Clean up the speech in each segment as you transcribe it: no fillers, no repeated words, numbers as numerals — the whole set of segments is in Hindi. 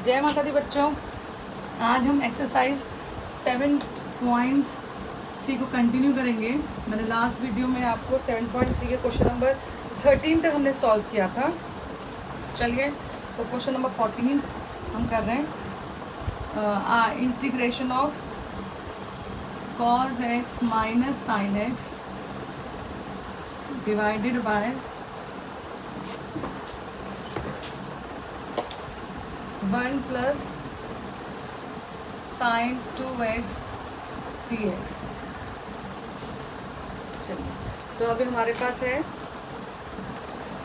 जय माता दी बच्चों। आज हम एक्सरसाइज 7.3 को कंटिन्यू करेंगे। मैंने लास्ट वीडियो में आपको 7.3 के क्वेश्चन नंबर 13 तक हमने सॉल्व किया था। चलिए तो क्वेश्चन नंबर 14 हम कर रहे हैं। Integration of cos x minus sine x divided by 1 plus sine 2x dx। चलिए तो अभी हमारे पास है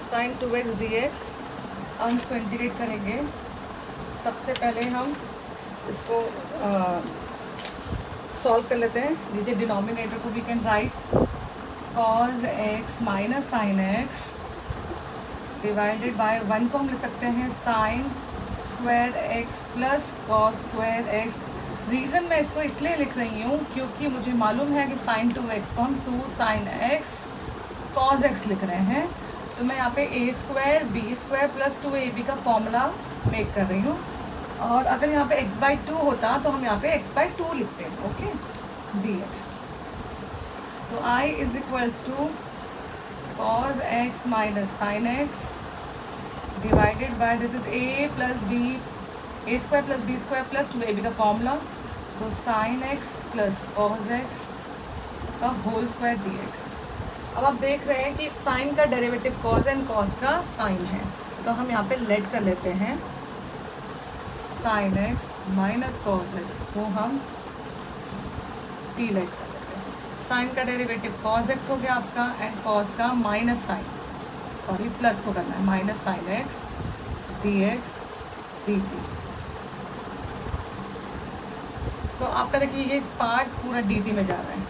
साइन 2x dx। अब हम इसको इंटीग्रेट करेंगे। सबसे पहले हम इसको सॉल्व कर लेते हैं। नीचे डिनोमिनेटर को we can write cos x minus sine x divided by 1 को हम ले सकते हैं sine square x plus cos square x। Reason मैं इसको इसलिए लिख रही हूँ क्योंकि मुझे मालूम है कि साइन 2x को हम 2 साइन x कॉस x लिख रहे हैं। तो मैं यहाँ पे a square b square plus 2ab का फॉर्मूला मेक कर रही हूँ। और अगर यहाँ पे x/2 होता तो हम यहाँ पे x/2 लिखते हैं। Okay dx। तो I is equals to cos x minus sine x divided by this is a plus b a square plus b square plus 2ab का फॉर्मूला। तो sine x plus cos x का होल स्क्वायर dx। अब आप देख रहे हैं कि साइन का डेरिवेटिव cos एंड cos का साइन है। तो हम यहाँ पे लेट कर लेते हैं sine x minus cos x को हम t लेट कर लेते हैं। साइन का डेरिवेटिव cos x हो गया आपका एंड cos का माइनस साइन प्लस को करना है minus sine x dx dt। तो आपका देखिए ये पार्ट पूरा dt में जा रहा है।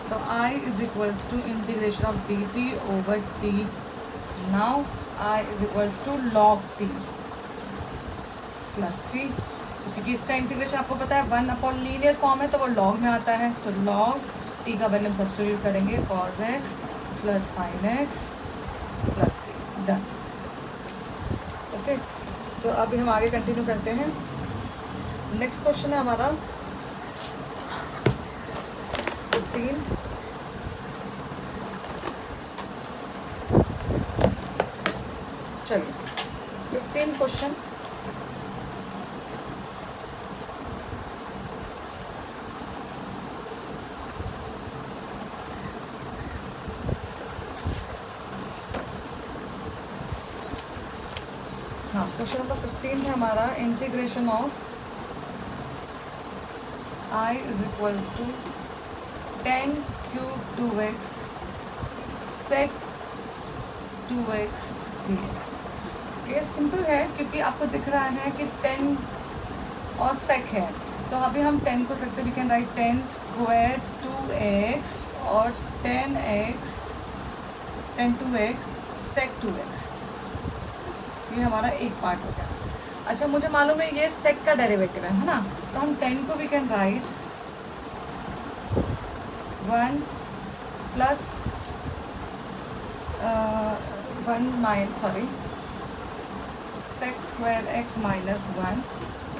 तो I is equals to integration of dt over t। Now I is equals to log t plus c। तो क्योंकि इसका इंटीग्रेशन आपको पता है 1 लीनियर फॉर्म है तो वो log में आता है। तो log t का वैल्यू हम सब्स्टिट्यूट करेंगे cos x plus sine x plus c। Done. Okay तो अभी हम आगे कंटिन्यू करते हैं। नेक्स्ट क्वेश्चन है हमारा 15। चलिए 15 क्वेश्चन। हाँ क्वेश्चन नंबर 15 है हमारा integration of I is equals to 10 cube 2x sec 2x dx। ये सिंपल है क्योंकि आपको दिख रहा है कि 10 और sec है। तो अभी हम 10 को सकते we can right 10 square 2x और 10 2x sec 2x। ये हमारा एक पार्ट हो गया। अच्छा मुझे मालूम है ये सेक का डेरिवेटिव है ना। तो हम 10 को we can write 1 plus 1 sec square x minus 1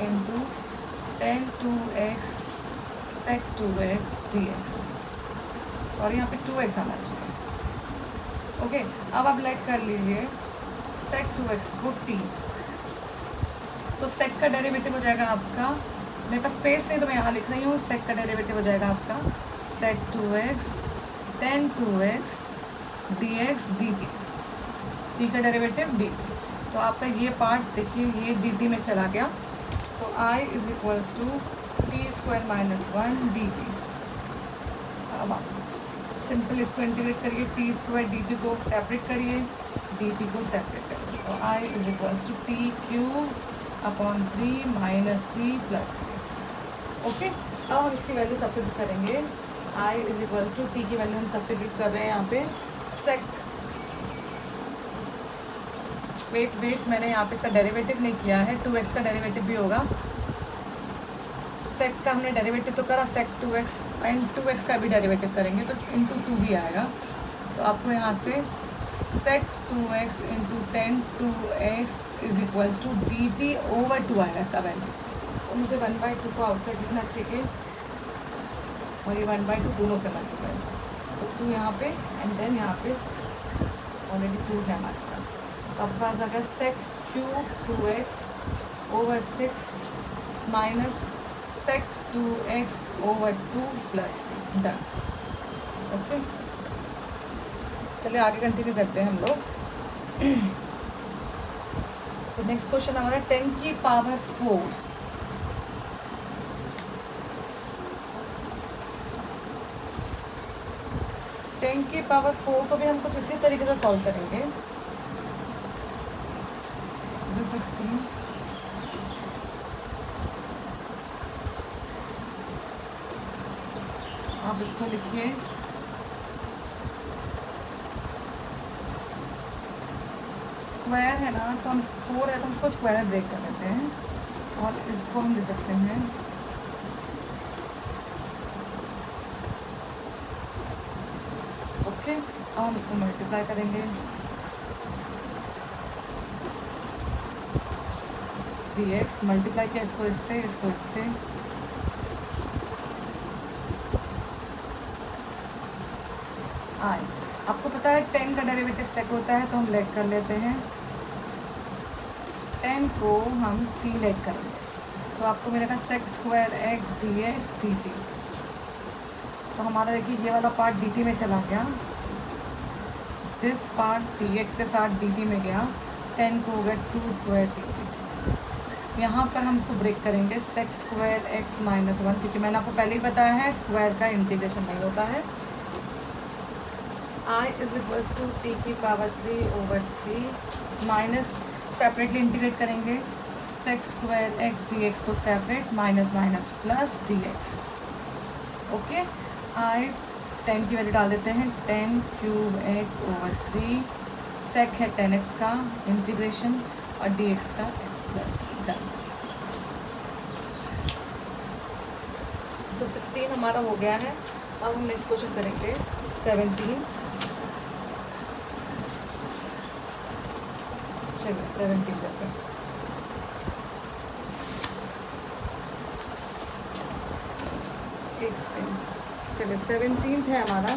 into 10 2x sec 2x dx। Sorry यहाँ पे 2x आना चाहिए। ओके अब आप लेट कर लीजिए sec 2x को t। तो sec का डेरिवेटिव हो जाएगा आपका, मेरे पास स्पेस नहीं तो मैं यहाँ लिख रही हूँ, sec का डेरिवेटिव हो जाएगा आपका sec 2x 10 2x dx dt। t का डेरिवेटिव dt। तो आपका ये पार्ट देखिए ये dt में चला गया। तो I is equals to T square minus 1 dt। अब आप सिंपल इसको इंटीग्रेट करिए। टी स्क्वायर dt को सेपरेट करिए, dt को सेपरेट करिए। तो I is equals to T cube upon 3 minus T plus. Okay अब हम इसकी वैल्यू सब्स्टिट्यूट करेंगे। I is equals to T की वैल्यू हम सब्स्टिट्यूट कर रहे हैं यहाँ पे सेक। वेट मैंने यहाँ पे इसका डेरिवेटिव नहीं किया है। 2x का डेरिवेटिव भी होगा। सेक का हमने डेरिवेटिव तो करा सेक 2x एंड 2x का भी डेरिवेटिव करेंगे तो इंटू 2 भी आएगा। तो आपको यहाँ से sec 2x into tan 2x is equals to D T over 2 आएगा इसका वैल्यू। तो मुझे 1/2 को आउटसाइड लिखना चाहिए और ये 1/2 दोनों से मल्टीप्लाई, तो 2 यहाँ पे एंड देन यहाँ पे ऑलरेडी 2 है हमारे पास। तो आपके पास आ गया sec cube 2x over 6 minus sec 2x over 2 plus done. Okay, चलिए आगे कंटिन्यू करते हैं हम लोग। तो नेक्स्ट क्वेश्चन हमारा 10 की पावर 4 10 की पावर 4 को भी हम कुछ इसी तरीके से सॉल्व करेंगे। 16 आप इसको लिखिए स्क्वायर है ना, तो हम 4 है तो हम इसको स्क्वायर में ब्रेक कर लेते हैं और इसको हम ले सकते हैं ओके। अब हम इसको मल्टीप्लाई करेंगे dx, मल्टीप्लाई किया इसको इससे आई। आपको पता है 10 का डेरिवेटिव सेक होता है, तो हम लेट कर लेते हैं 10 को हम t लेट करेंगे, तो आपको मिलेगा sec square x dx dt। तो हमारा देखिए ये वाला पार्ट dt में चला गया, दिस पार्ट dx के साथ dt में गया, 10 को हो गया 2 स्क्वायर dt। यहाँ पर हम इसको ब्रेक करेंगे सेक स्क्वायर x माइनस 1, क्योंकि मैंने आपको पहले ही बताया है स्क्वायर का इंटीग्रेशन नहीं होता है। I is equals to T की power 3 over 3 minus separately integrate करेंगे sec square x D x को separate minus minus plus d x. Okay, I 10 की वैल्यू डाल देते हैं 10 क्यूब एक्स ओवर 3 सेक है 10x का इंटीग्रेशन और dx का x प्लस डन। तो 16 हमारा हो गया है। अब हम नेक्स्ट क्वेश्चन करेंगे 17। चलिए 17 करते हैं। चलिए 17 है हमारा।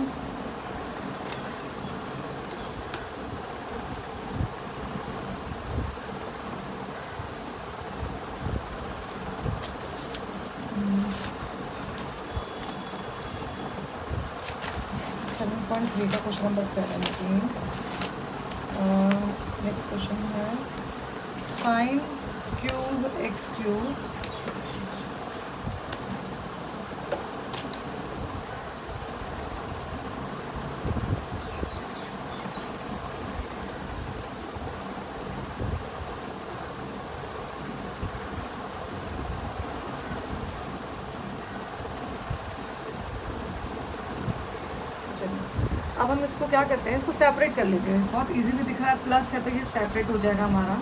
का क्वेश्चन नंबर 17। नेक्स्ट क्वेश्चन है साइन क्यूब एक्स क्यूब अब हम इसको क्या करते हैं, इसको सेपरेट कर लीजिए। बहुत इजीली दिख रहा है, प्लस है तो ये सेपरेट हो जाएगा हमारा।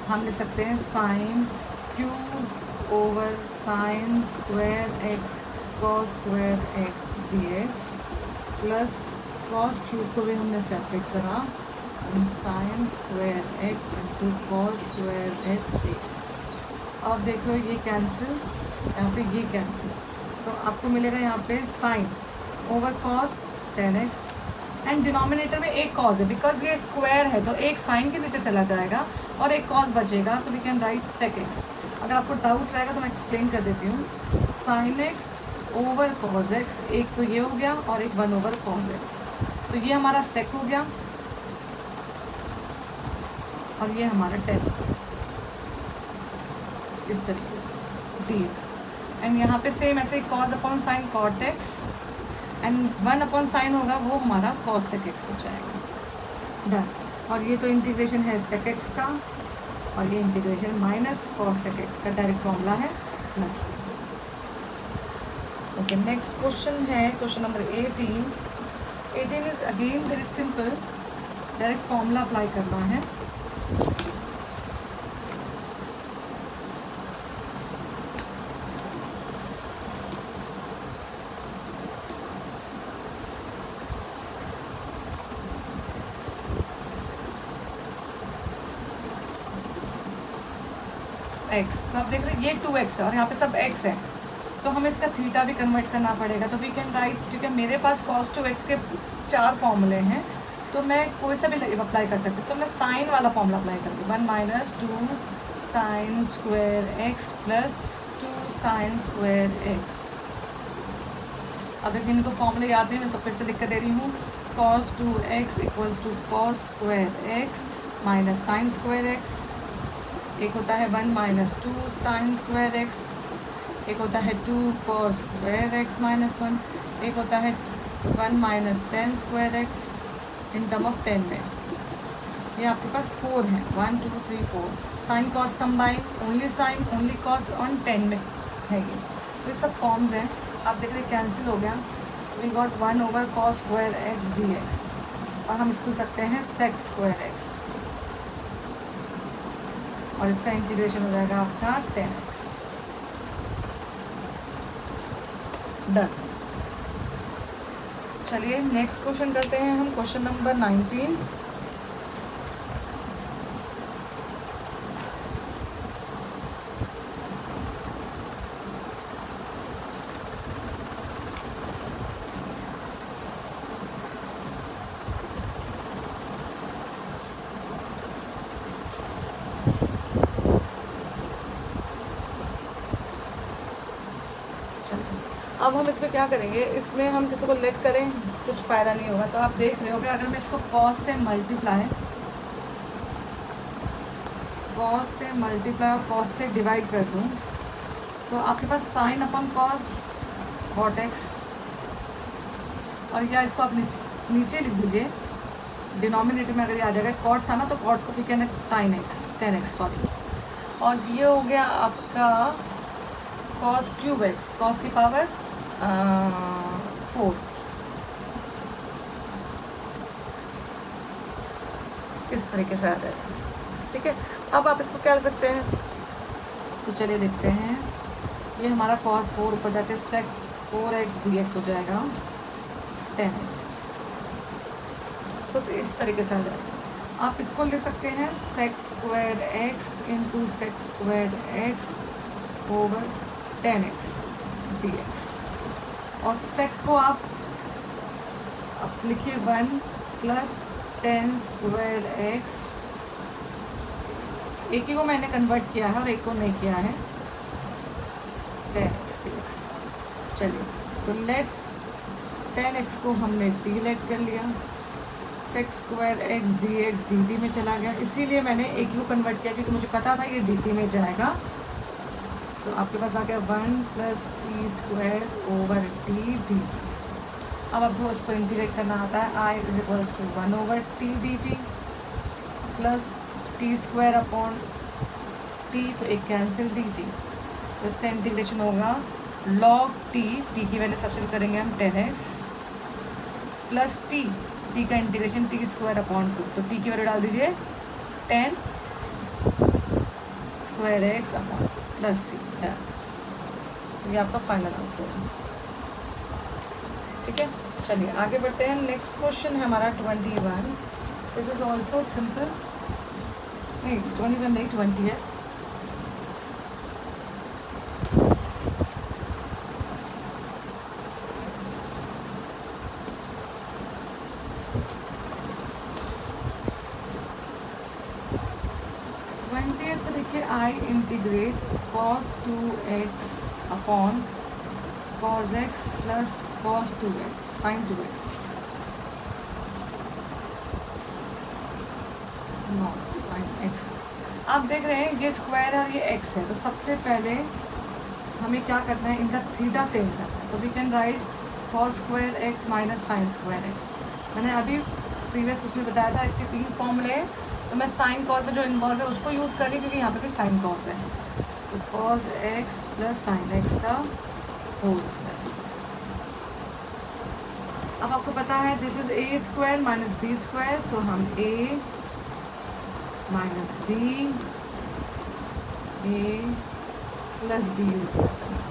हम लिख सकते हैं sine cube over sign square x cos square x D x plus cos cube को भी हमने सेपरेट करा sign square x into cos square x D x. अब देखो ये कैंसिल, यहाँ पे ये कैंसिल, तो आपको मिलेगा यहाँ पे sine over cos 10x and denominator में एक कॉज है, बिकॉज ये स्क्वायर है तो एक साइन के नीचे चला जाएगा और एक कॉज बचेगा, तो we can write sec X. अगर आपको डाउट रहेगा तो मैं एक्सप्लेन कर देती हूँ। Sine x over cos x, एक तो ये हो गया और एक 1 ओवर कॉज एक्स, तो ये हमारा सेक हो गया और ये हमारा 10 इस तरीके से डी एक्स। एंड यहाँ पे सेम ऐसे cos upon sine cot X and 1 upon sine होगा, वो हमारा कॉस सेक एक्स हो जाएगा डन। और ये तो इंटीग्रेशन है सेक एक्स का और ये integration minus cosec X का डायरेक्ट फॉर्मूला है प्लस। ओके, नेक्स्ट क्वेश्चन है question number 18। 18 is again very simple, direct formula apply करना है। एक्स, तो आप देख रहे हैं ये 2x है और यहाँ पे सब x है, तो हमें इसका थीटा भी कन्वर्ट करना पड़ेगा। तो वी कैन राइट, क्योंकि मेरे पास cos 2x के 4 फॉर्मूले हैं, तो मैं कोई सा भी अप्लाई कर सकती हूँ। तो मैं साइन वाला फॉर्मूला अप्लाई करूँगी, 1 minus 2 sign square x plus 2 sign square x. अगर किन्हीं को फॉर्मूले याद नहीं, मैं तो फिर से लिख कर दे रही हूँ, cos 2x equals to cos square X minus sine square X. एक होता है 1 माइनस 2 साइन स्क्वायर एक्स, एक होता है 2 cos स्क्वायर एक्स माइनस 1, एक होता है 1 minus 10 square x in term of 10 में। ये आपके पास 4 हैं, 1 2 3 4, sine cos combine, only sine only cos on 10 में है ये। तो ये सब फॉर्म्स हैं, आप देख रहे कैंसिल हो गया। We got 1 over cos square x D X, और हम इसको लिख सकते हैं sec स्क्वायर एक्स, और इसका इंटीग्रेशन हो जाएगा आपका 10x। डन। चलिए नेक्स्ट क्वेश्चन करते हैं हम, क्वेश्चन नंबर 19। अब हम इसमें क्या करेंगे, इसमें हम किसी को लेट करें कुछ फ़ायदा नहीं होगा। तो आप देख रहे हो कि अगर मैं इसको cos से मल्टीप्लाई और cos से डिवाइड कर दूं, तो आपके पास sine upon cos cot x, और या इसको आप नीचे लिख दीजिए, डिनोमिनेटर में अगर ये आ जाएगा, cot था ना तो cot को भी कहना sin x 10x सॉरी, और ये हो गया आपका cos क्यूब x, cos की पावर 4। इस तरीके से आ जाएगा, ठीक है। अब आप इसको क्या कर सकते हैं, तो चलिए देखते हैं। ये हमारा cos 4 ऊपर जाके sec 4x dx हो जाएगा 10x, बस इस तरीके से आ जाएगा। आप इसको ले सकते हैं sec square x into sec square x over 10x dx, और sec को आप लिखिए 1 प्लस 10 स्क्वायर x, एक ही को मैंने कन्वर्ट किया है और एक को नहीं किया है, 10x dx। चलिए तो लेट 10x को हमने डीलेट कर लिया, sec square x dx dt में चला गया, इसीलिए मैंने एक को कन्वर्ट किया क्योंकि मुझे पता था ये dt में जाएगा। तो आपके पास आ गया 1 plus T square over T D T. अब आपको इसको इंटीग्रेट करना आता है, i is equals to 1 over T D T plus T square upon T, तो एक कैंसिल डी टी, तो इसका इंटीग्रेशन होगा log टी की वैल्यू सब्स्टिट्यूट करेंगे हम 10x प्लस टी का इंटीग्रेशन टी स्क्वायर अपॉन 2, तो टी की वैल्यू डाल दीजिए 10 स्क्वायर एक्स अपॉन प्लस सी, ये आपका फाइनल आंसर है, ठीक है। चलिए आगे बढ़ते हैं, नेक्स्ट क्वेश्चन है हमारा 21। दिस इज ऑल्सो सिंपल, नहीं 21 नहीं 20 है। तो देखिए I integrate cos 2x upon cos x plus cos 2x sin 2x, no sin x। आप देख रहे हैं ये स्क्वायर है और ये x है, तो सबसे पहले हमें क्या करना है, इनका थीटा सेम करना है। तो we can write cos square x minus sine square x। मैंने अभी प्रीवियस उसमें बताया था इसके 3 फॉर्मूले हैं, तो मैं साइन कॉस में जो इन्वॉल्व है उसको यूज़ कर रही हूँ क्योंकि यहाँ पे भी साइन कॉस है। तो cos x plus sine x का होल स्क्वायर। अब आपको पता है this is A square minus B square, तो हम a minus B A plus B use करते हैं।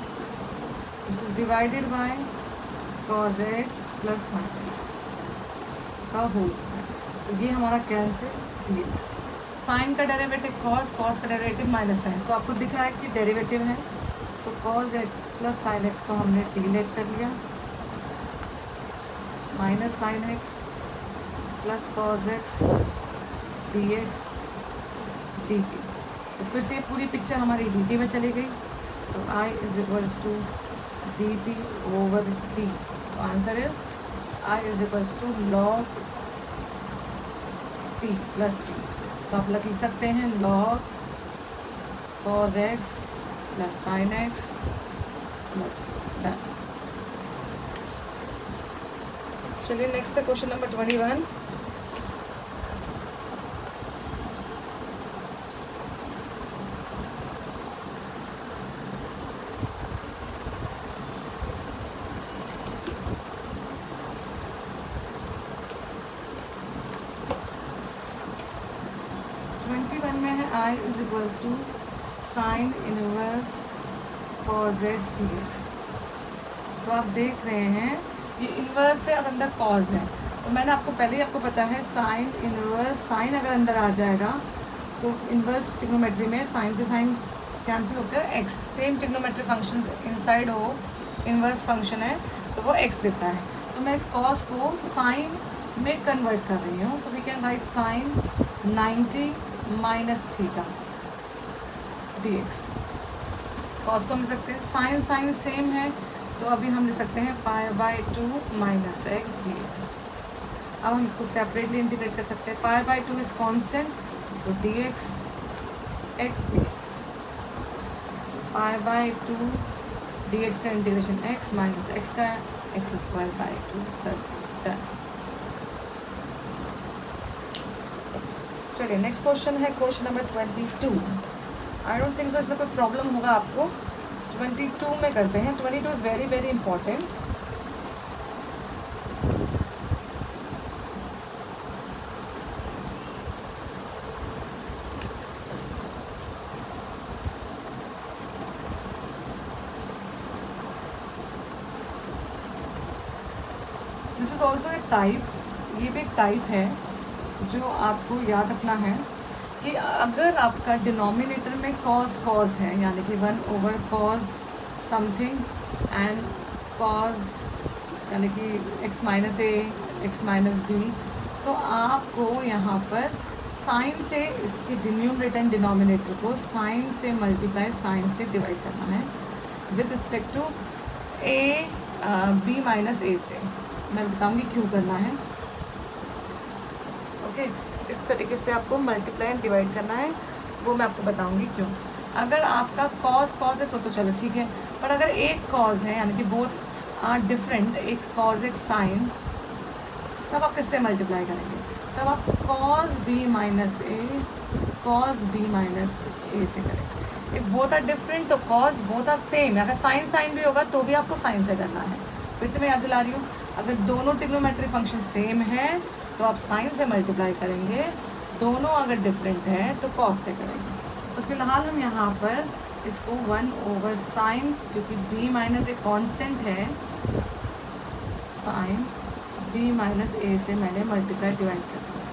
This is divided by cos x plus sine x का होल स्क्वायर, तो ये हमारा कैंसिल dx। साइन का डेरिवेटिव कॉस, कॉस का डेरिवेटिव माइनस साइन, तो आपको दिख रहा है कि डेरिवेटिव है, तो cos x plus sine x को हमने टी लेट कर लिया, minus sign x plus cos x D x d t. तो फिर से ये पूरी पिक्चर हमारी डी टी में चली गई, तो I is equals to D T over t. तो answer is I is equals to log t plus c. तो आप लिख सकते हैं log cos x plus sine x plus done. चलिए नेक्स्ट है क्वेश्चन नंबर 21। में है I is equals to sine inverse cos x D x. तो आप देख रहे हैं ये इन्वर्स से अब अंदर कॉज है, तो मैंने आपको पहले ही आपको पता है साइन इनवर्स, साइन अगर अंदर आ जाएगा तो इन्वर्स ट्रिग्नोमेट्री में साइन से साइन कैंसिल होकर x, same trigonometry function inside हो इन्वर्स फंक्शन है तो वो एक्स देता है। तो मैं इस कॉस को साइन में कन्वर्ट कर रही हूँ, तो we can write sine 90 minus theta D X. Cos को हम लिख सकते हैं, साइन साइन सेम है तो अभी हम लिख सकते हैं pi by 2 minus x D x. अब हम इसको सेपरेटली इंटीग्रेट कर सकते हैं, पाई बाई 2 इज कांस्टेंट तो D x x D x, pi by 2 D x का इंटीग्रेशन एक्स माइनस एक्स का x square by 2 plus done. चलिए नेक्स्ट क्वेश्चन है question number 22। I don't think so इसमें कोई प्रॉब्लम होगा आपको। 22 में करते हैं। 22 is very very important. This is also a type, ये भी एक टाइप है जो आपको याद रखना है कि अगर आपका डिनोमिनेटर में कॉज कॉज है, यानी कि 1 over cos something and cos यानी कि x minus a x minus b, तो आपको यहाँ पर साइन से इसके डिनोमिनेटर एंड डिनोमिनेटर को साइन से मल्टीप्लाई साइन से डिवाइड करना है with respect to a b minus ए से। मैं बताऊँगी क्यों करना है। ओके, इस तरीके से आपको मल्टीप्लाई एंड डिवाइड करना है, वो मैं आपको बताऊंगी क्यों। अगर आपका कॉज कॉज है तो चलो ठीक है, पर अगर एक कॉज है यानी कि बोथ आर डिफरेंट, एक कॉज एक साइन, तब आप किससे मल्टीप्लाई करेंगे? तब आप कॉज बी माइनस ए कॉज बी माइनस ए से करेंगे। इफ बोथ आर डिफरेंट तो कॉज, बोथ आर सेम, अगर साइन साइन भी होगा तो भी आपको साइन से करना है। फिर से मैं याद दिला रही हूँ, अगर दोनों ट्रिग्नोमेट्री फंक्शन सेम है तो आप साइन से मल्टीप्लाई करेंगे, दोनों अगर डिफरेंट है तो कॉस से करेंगे। तो फिलहाल हम यहाँ पर इसको 1 ओवर साइन, क्योंकि b माइनस ए कॉन्स्टेंट है, साइन b माइनस ए से मैंने मल्टीप्लाई डिवाइड कर दिया।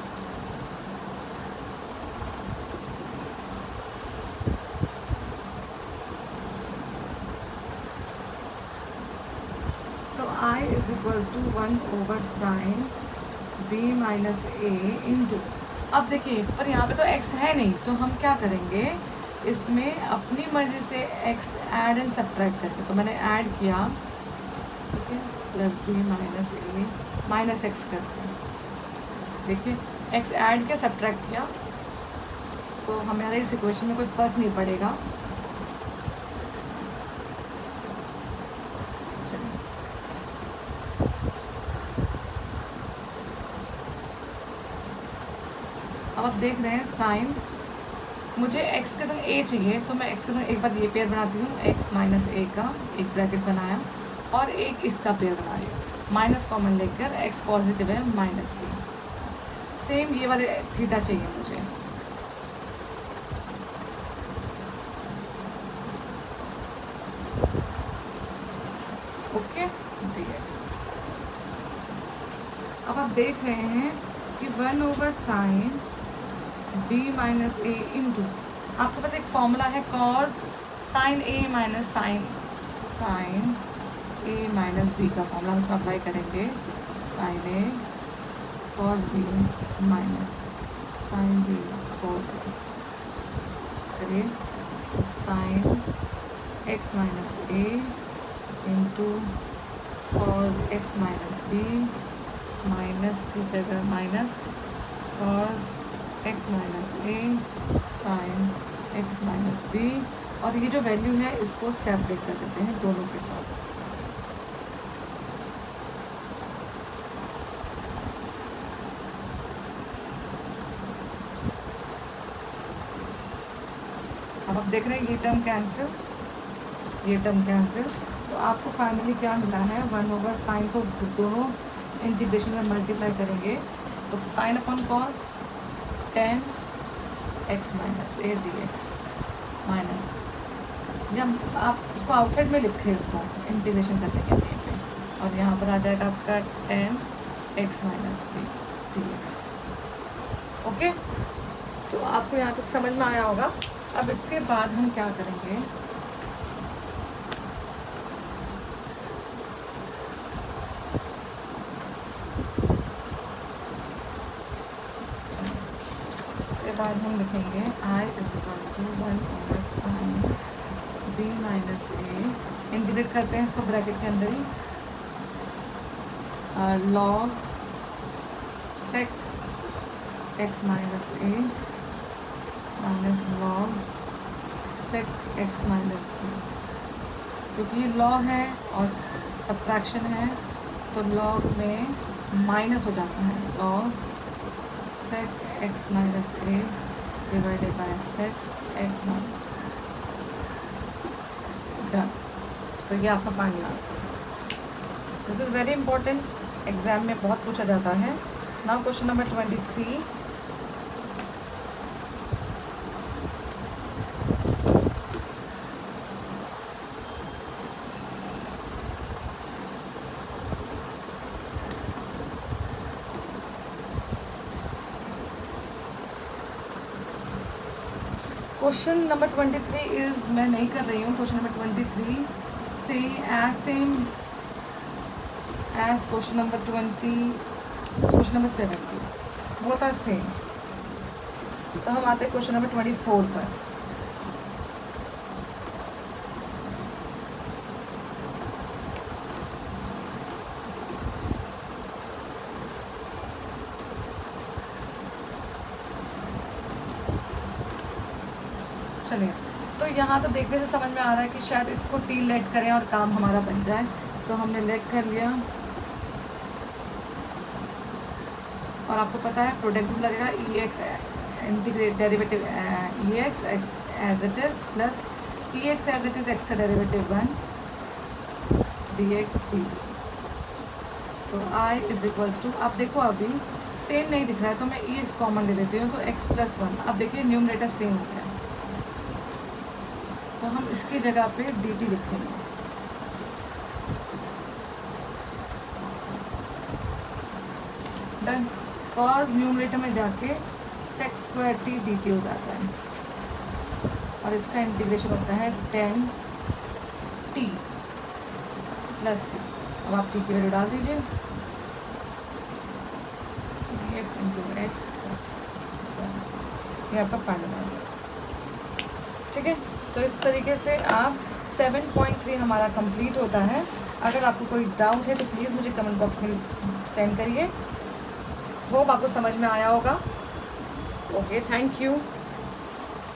तो i is equals to 1 over sine b minus A into, अब देखिए पर यहाँ पे तो x है नहीं, तो हम क्या करेंगे, इसमें अपनी मर्जी से x ऐड एंड सब्ट्रैक्ट करके, तो मैंने ऐड किया, ठीक है, plus b minus a minus x कर दिया। देखिए x ऐड किया सब्ट्रैक्ट किया, तो हमारे इस इक्वेशन में कोई फ़र्क नहीं पड़ेगा। अब आप देख रहे हैं साइन, मुझे x के संग a चाहिए, तो मैं x के संग एक बार ये पेयर बनाती हूँ, x माइनस ए का एक ब्रैकेट बनाया और एक इसका पेयर बना रही हूँ, माइनस कॉमन लेकर x पॉजिटिव है माइनस बी, सेम ये वाले थीटा चाहिए मुझे। Okay dx। अब आप देख रहे हैं कि 1 ओवर साइन बी माइनस ए इंटू, आपके पास एक फॉर्मूला है cos sine a minus sine a minus b का फॉर्मूला हम इसमें अप्लाई करेंगे, sine a cos b minus sine b cos a. चलिए, तो साइन एक्स माइनस ए into cos x minus B minus की जगह माइनस कॉस एक्स माइनस ए साइन एक्स माइनस बी, और ये जो वैल्यू है इसको सेपरेट कर देते हैं दोनों के साथ। अब आप देख रहे हैं ये टर्म कैंसिल, ये टर्म कैंसिल, तो आपको फाइनली क्या मिला है, 1/, साइन को दोनों इंटीग्रेशन में मल्टीप्लाई करेंगे तो sine upon cos 10 X minus A D x minus, जब आप उसको आउटसाइड में लिखे रखो इंटीग्रेशन करने के लिए पे, और यहाँ पर आ जाएगा आपका 10 X minus B D x. Okay, तो आपको यहाँ तक समझ में आया होगा। अब इसके बाद हम क्या करेंगे, इसके बाद हम लिखेंगे I = 1/, sine b minus a, integrate करते हैं इसको ब्रैकेट के अंदर ही, log sec x minus a minus log sec x minus b, क्योंकि ये लॉग है और सब्ट्रैक्शन है तो लॉग में माइनस हो जाता है, log sec x minus A divided by sec x minus B, done. तो ये आपका फाइनल आंसर है। This is very important, exam में बहुत पूछा जाता है। Now question number 23, question number 23 is, मैं नहीं कर रही हूँ, question number 23 same as question number 70, both are same. तो हम आते हैं क्वेश्चन नंबर 24 पर। चलिए, तो यहाँ तो देखने से समझ में आ रहा है कि शायद इसको टी लेट करें और काम हमारा बन जाए, तो हमने लेट कर लिया, और आपको पता है प्रोडक्ट भी लगेगा e x integrate derivative e x as it is plus e x as it is x का derivative 1 d x d t. तो I = अब देखो अभी सेम नहीं दिख रहा है तो मैं ई एक्स कॉमन ले लेती हूँ, तो x + 1। अब देखिए न्यूमरेटर सेम हो गया, तो हम इसकी जगह पे dt लिखेंगे। डन, कॉज न्यूमरेटर में जाके sec² t dt हो जाता है, और इसका इंटीग्रेशन होता है 10t + c। अब आप t की वैल्यू डाल दीजिए, x × x + ये आपका फाइनल आंसर। ठीक है, तो इस तरीके से आप 7.3 हमारा कंप्लीट होता है। अगर आपको कोई डाउट है तो प्लीज़ मुझे कमेंट बॉक्स में सेंड करिए। होप आपको समझ में आया होगा। Okay, thank you.